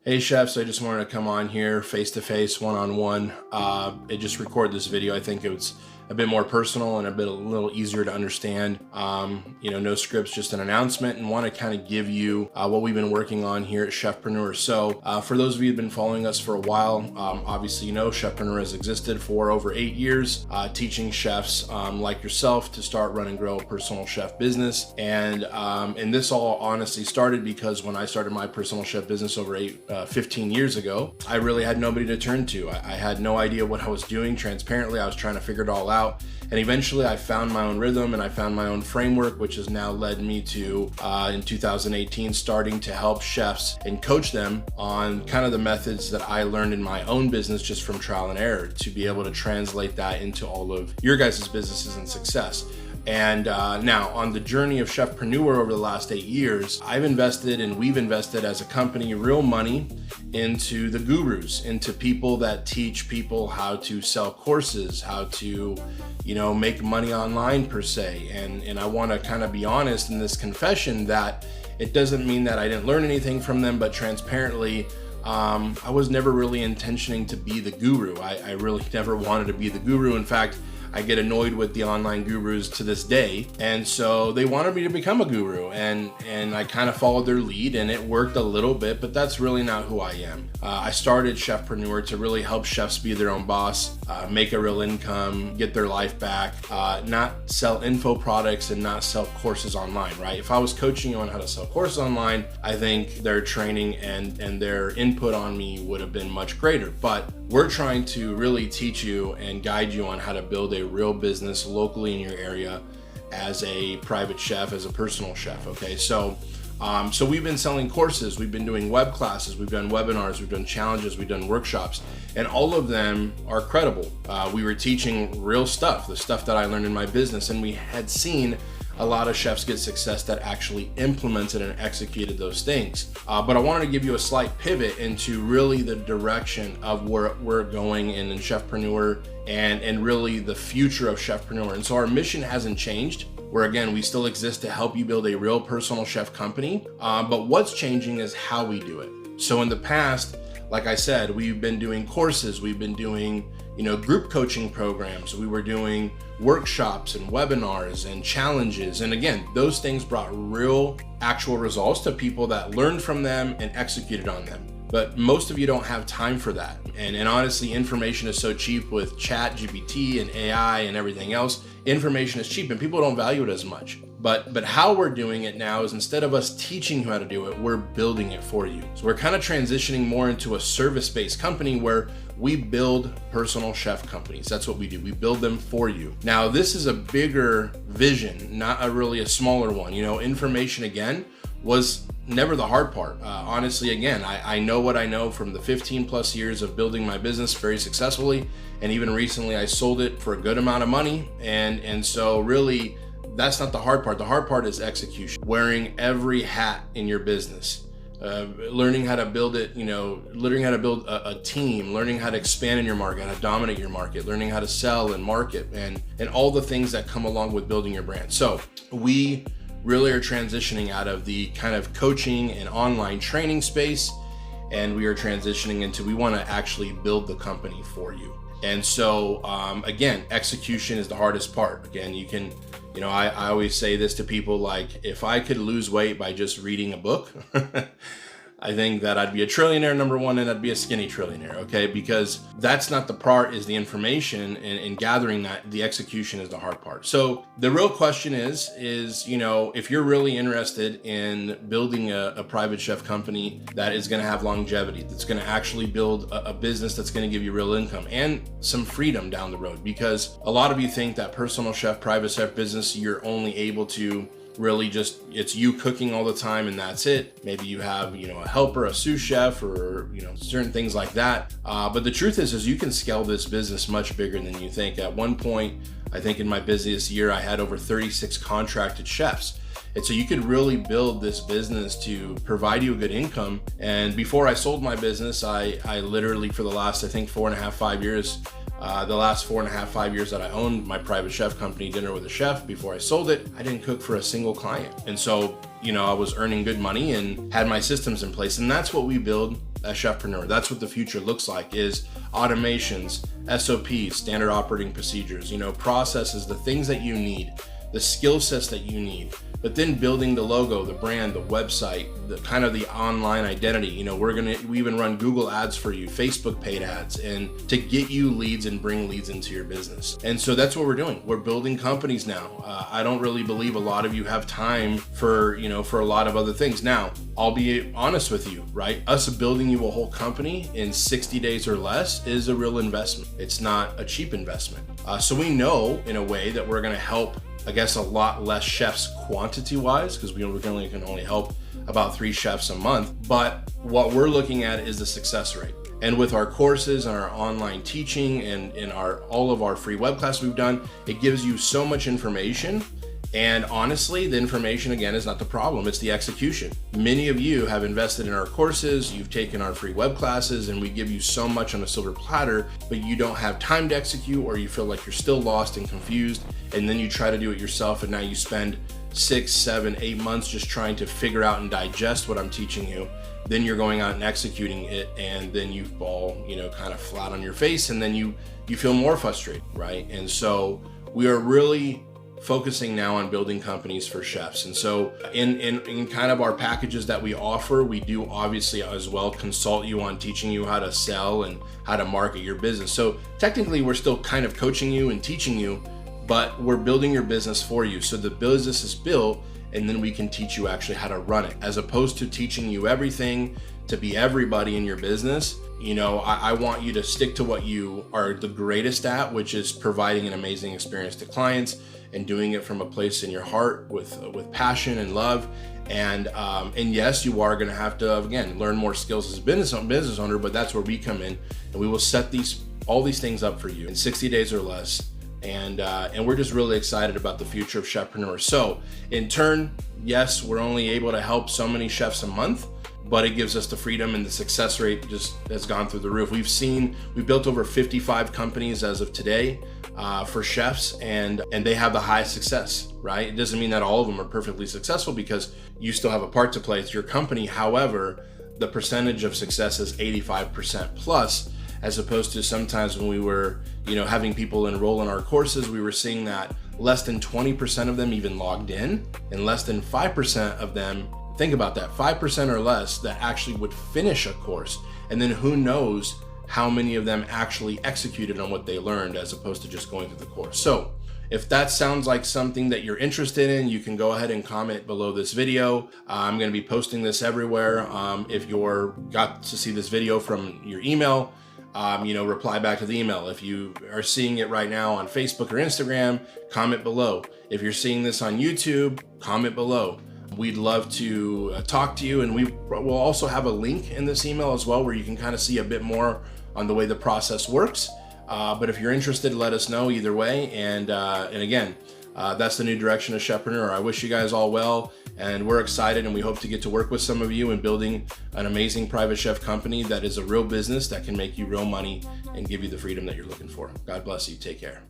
Hey chefs, I just wanted to come on here face to face, one-on-one, and just record this video. I think it was a bit more personal and a little easier to understand. No scripts, just an announcement, and want to kind of give you what we've been working on here at Chefpreneur. So for those of you who've been following us for a while, obviously you know Chefpreneur has existed for over 8 years, teaching chefs like yourself to start, run, and grow a personal chef business. And this all honestly started because when I started my personal chef business over 15 years ago, I really had nobody to turn to. I had no idea what I was doing. Transparently, I was trying to figure it all out. And eventually I found my own rhythm and I found my own framework, which has now led me to, in 2018, starting to help chefs and coach them on kind of the methods that I learned in my own business just from trial and error, to be able to translate that into all of your guys' businesses and success. And now on the journey of Chefpreneur over the last 8 years, I've invested and we've invested as a company real money into the gurus, into people that teach people how to sell courses, how to, make money online per se. And I want to kind of be honest in this confession that it doesn't mean that I didn't learn anything from them, but transparently, I was never really intentioning to be the guru. I really never wanted to be the guru. In fact, I get annoyed with the online gurus to this day. And so they wanted me to become a guru, and I kind of followed their lead, and it worked a little bit, but that's really not who I am. I started Chefpreneur to really help chefs be their own boss, make a real income, get their life back, not sell info products and not sell courses online, right? If I was coaching you on how to sell courses online, I think their training and their input on me would have been much greater. But we're trying to really teach you and guide you on how to build a real business locally in your area as a private chef, as a personal chef. Okay, so we've been selling courses, we've been doing web classes, we've done webinars, we've done challenges, we've done workshops, and all of them are credible. We were teaching real stuff, the stuff that I learned in my business, and we had seen a lot of chefs get success that actually implemented and executed those things. But I wanted to give you a slight pivot into really the direction of where we're going in Chefpreneur and really the future of Chefpreneur. And so our mission hasn't changed, where again, we still exist to help you build a real personal chef company. But what's changing is how we do it. So in the past, like I said, we've been doing courses, we've been doing group coaching programs, we were doing workshops and webinars and challenges. And again, those things brought real actual results to people that learned from them and executed on them. But most of you don't have time for that. And honestly, information is so cheap with ChatGPT and AI and everything else. Information is cheap and people don't value it as much. But how we're doing it now is, instead of us teaching you how to do it, we're building it for you. So we're kind of transitioning more into a service-based company where we build personal chef companies. That's what we do. We build them for you. Now, this is a bigger vision, not really a smaller one. Information, again, was never the hard part. Honestly, again, I know what I know from the 15 plus years of building my business very successfully. And even recently, I sold it for a good amount of money. And so really, that's not the hard part. The hard part is execution, wearing every hat in your business. Learning how to build it, learning how to build a team, learning how to expand in your market, how to dominate your market, learning how to sell and market, and all the things that come along with building your brand. So we really are transitioning out of the kind of coaching and online training space, and we are transitioning into, we want to actually build the company for you. And so, again, execution is the hardest part. Again, you can, I always say this to people, like, if I could lose weight by just reading a book, I think that I'd be a trillionaire, number one, and I'd be a skinny trillionaire, okay? Because that's not the part, is the information and gathering that. The execution is the hard part. So the real question is, if you're really interested in building a private chef company that is gonna have longevity, that's gonna actually build a business that's gonna give you real income and some freedom down the road, because a lot of you think that personal chef, private chef business, you're only able to really just, it's you cooking all the time and that's it. Maybe you have, a helper, a sous chef, or, certain things like that. But the truth is you can scale this business much bigger than you think. At one point, I think in my busiest year, I had over 36 contracted chefs. And so you could really build this business to provide you a good income. And before I sold my business, I literally, for the last, I think 4.5, 5 years, The last 4.5, 5 years that I owned my private chef company, Dinner with a Chef, before I sold it, I didn't cook for a single client. And so, I was earning good money and had my systems in place. And that's what we build as Chefpreneur. That's what the future looks like, is automations, SOPs, standard operating procedures, processes, the things that you need, the skill sets that you need, but then building the logo, the brand, the website, the kind of the online identity. We even run Google ads for you, Facebook paid ads, and to get you leads and bring leads into your business. And so that's what we're doing. We're building companies now. I don't really believe a lot of you have time for a lot of other things. Now, I'll be honest with you, right? Us building you a whole company in 60 days or less is a real investment. It's not a cheap investment. So we know in a way that we're going to help, I guess, a lot less chefs quantity-wise, because we can only help about 3 chefs a month. But what we're looking at is the success rate. And with our courses and our online teaching and in all of our free web class we've done, it gives you so much information. And honestly, the information, again, is not the problem, it's the execution. Many of you have invested in our courses, you've taken our free web classes, and we give you so much on a silver platter, but you don't have time to execute, or you feel like you're still lost and confused, and then you try to do it yourself, and now you spend 6, 7, 8 months just trying to figure out and digest what I'm teaching you. Then you're going out and executing it, and then you fall, kind of flat on your face, and then you feel more frustrated, right? And so we are really focusing now on building companies for chefs. And so in kind of our packages that we offer, we do obviously as well consult you on teaching you how to sell and how to market your business. So technically we're still kind of coaching you and teaching you, but we're building your business for you. So the business is built, and then we can teach you actually how to run it, as opposed to teaching you everything to be everybody in your business. I want you to stick to what you are the greatest at, which is providing an amazing experience to clients and doing it from a place in your heart with passion and love. And yes, you are going to have to, again, learn more skills as a business owner, but that's where we come in, and we will set all these things up for you in 60 days or less. And we're just really excited about the future of Chefpreneur. So in turn, yes, we're only able to help so many chefs a month, but it gives us the freedom, and the success rate just has gone through the roof. We've built over 55 companies as of today for chefs, and they have the highest success, right? It doesn't mean that all of them are perfectly successful, because you still have a part to play. It's your company. However, the percentage of success is 85% plus, as opposed to sometimes when we were, having people enroll in our courses, we were seeing that less than 20% of them even logged in, and less than 5% of them, think about that, 5% or less, that actually would finish a course. And then who knows how many of them actually executed on what they learned, as opposed to just going through the course. So if that sounds like something that you're interested in, you can go ahead and comment below this video. I'm going to be posting this everywhere. If you're got to see this video from your email, reply back to the email. If you are seeing it right now on Facebook or Instagram, comment below. If you're seeing this on YouTube, comment below. We'd love to talk to you, and we will also have a link in this email as well, where you can kind of see a bit more on the way the process works. But if you're interested, let us know either way. And again, that's the new direction of Chefpreneur. I wish you guys all well, and we're excited, and we hope to get to work with some of you in building an amazing private chef company that is a real business that can make you real money and give you the freedom that you're looking for. God bless you. Take care.